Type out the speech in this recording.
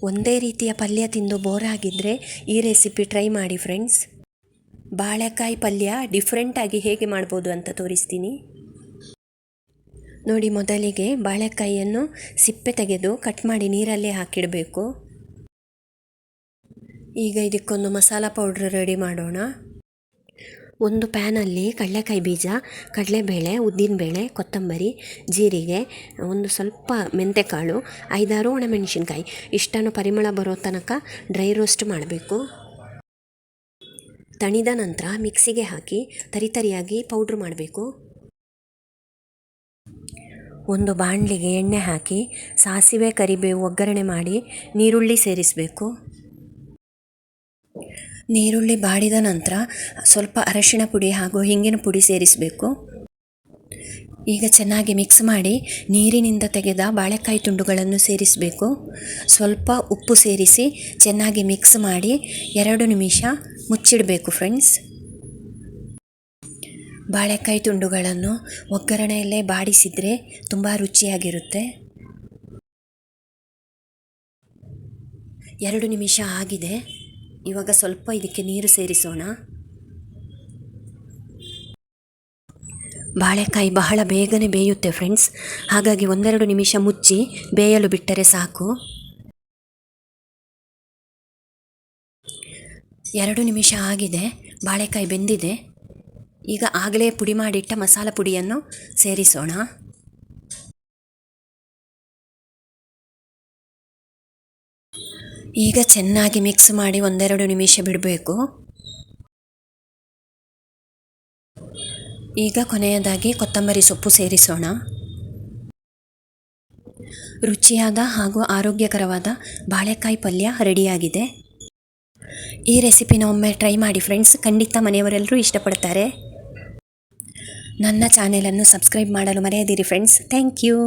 ಒಂದೇ ರೀತಿಯ ಪಲ್ಯ ತಿಂದು ಬೋರ್ ಆಗಿದ್ದರೆ ಈ ರೆಸಿಪಿ ಟ್ರೈ ಮಾಡಿ ಫ್ರೆಂಡ್ಸ್. ಬಾಳೆಕಾಯಿ ಪಲ್ಯ ಡಿಫ್ರೆಂಟಾಗಿ ಹೇಗೆ ಮಾಡ್ಬೋದು ಅಂತ ತೋರಿಸ್ತೀನಿ ನೋಡಿ. ಮೊದಲಿಗೆ ಬಾಳೆಕಾಯಿಯನ್ನು ಸಿಪ್ಪೆ ತೆಗೆದು ಕಟ್ ಮಾಡಿ ನೀರಲ್ಲಿ ಹಾಕಿಡಬೇಕು. ಈಗ ಇದಕ್ಕೊಂದು ಮಸಾಲ ಪೌಡ್ರ್ ರೆಡಿ ಮಾಡೋಣ. ಒಂದು ಪ್ಯಾನಲ್ಲಿ ಕಡಲೆಕಾಯಿ ಬೀಜ, ಕಡಲೆಬೇಳೆ, ಉದ್ದಿನಬೇಳೆ, ಕೊತ್ತಂಬರಿ, ಜೀರಿಗೆ, ಒಂದು ಸ್ವಲ್ಪ ಮೆಂತೆಕಾಳು, 5-6 ಒಣಮೆಣಸಿನ್ಕಾಯಿ ಇಷ್ಟನ್ನು ಪರಿಮಳ ಬರೋ ತನಕ ಡ್ರೈ ರೋಸ್ಟ್ ಮಾಡಬೇಕು. ತಣಿದ ನಂತರ ಮಿಕ್ಸಿಗೆ ಹಾಕಿ ತರಿತರಿಯಾಗಿ ಪೌಡ್ರ್ ಮಾಡಬೇಕು. ಒಂದು ಬಾಣಲಿಗೆ ಎಣ್ಣೆ ಹಾಕಿ ಸಾಸಿವೆ ಕರಿಬೇವು ಒಗ್ಗರಣೆ ಮಾಡಿ ನೀರುಳ್ಳಿ ಸೇರಿಸಬೇಕು. ನೀರುಳ್ಳಿ ಬಾಡಿದ ನಂತರ ಸ್ವಲ್ಪ ಅರಶಿಣ ಪುಡಿ ಹಾಗೂ ಹಿಂಗಿನ ಪುಡಿ ಸೇರಿಸಬೇಕು. ಈಗ ಚೆನ್ನಾಗಿ ಮಿಕ್ಸ್ ಮಾಡಿ ನೀರಿನಿಂದ ತೆಗೆದ ಬಾಳೆಕಾಯಿ ತುಂಡುಗಳನ್ನು ಸೇರಿಸಬೇಕು. ಸ್ವಲ್ಪ ಉಪ್ಪು ಸೇರಿಸಿ ಚೆನ್ನಾಗಿ ಮಿಕ್ಸ್ ಮಾಡಿ 2 ನಿಮಿಷ ಮುಚ್ಚಿಡಬೇಕು ಫ್ರೆಂಡ್ಸ್. ಬಾಳೆಕಾಯಿ ತುಂಡುಗಳನ್ನು ಒಗ್ಗರಣೆಯಲ್ಲೇ ಬಾಡಿಸಿದರೆ ತುಂಬ ರುಚಿಯಾಗಿರುತ್ತೆ. 2 ನಿಮಿಷ ಆಗಿದೆ. ಇವಾಗ ಸ್ವಲ್ಪ ಇದಕ್ಕೆ ನೀರು ಸೇರಿಸೋಣ. ಬಾಳೆಕಾಯಿ ಬಹಳ ಬೇಗನೆ ಬೇಯುತ್ತೆ ಫ್ರೆಂಡ್ಸ್, ಹಾಗಾಗಿ 1-2 ನಿಮಿಷ ಮುಚ್ಚಿ ಬೇಯಲು ಬಿಟ್ಟರೆ ಸಾಕು. 2 ನಿಮಿಷ ಆಗಿದೆ, ಬಾಳೆಕಾಯಿ ಬೆಂದಿದೆ. ಈಗ ಆಗಲೇ ಪುಡಿ ಮಾಡಿಟ್ಟ ಮಸಾಲ ಪುಡಿಯನ್ನು ಸೇರಿಸೋಣ. ಈಗ ಚೆನ್ನಾಗಿ ಮಿಕ್ಸ್ ಮಾಡಿ 1-2 ನಿಮಿಷ ಬಿಡಬೇಕು. ಈಗ ಕೊನೆಯದಾಗಿ ಕೊತ್ತಂಬರಿ ಸೊಪ್ಪು ಸೇರಿಸೋಣ. ರುಚಿಯಾದ ಹಾಗೂ ಆರೋಗ್ಯಕರವಾದ ಬಾಳೆಕಾಯಿ ಪಲ್ಯ ರೆಡಿಯಾಗಿದೆ. ಈ ರೆಸಿಪಿನ ಒಮ್ಮೆ ಟ್ರೈ ಮಾಡಿ ಫ್ರೆಂಡ್ಸ್, ಖಂಡಿತ ಮನೆಯವರೆಲ್ಲರೂ ಇಷ್ಟಪಡ್ತಾರೆ. ನನ್ನ ಚಾನೆಲನ್ನು ಸಬ್ಸ್ಕ್ರೈಬ್ ಮಾಡಲು ಮರೆಯದಿರಿ ಫ್ರೆಂಡ್ಸ್. Thank you.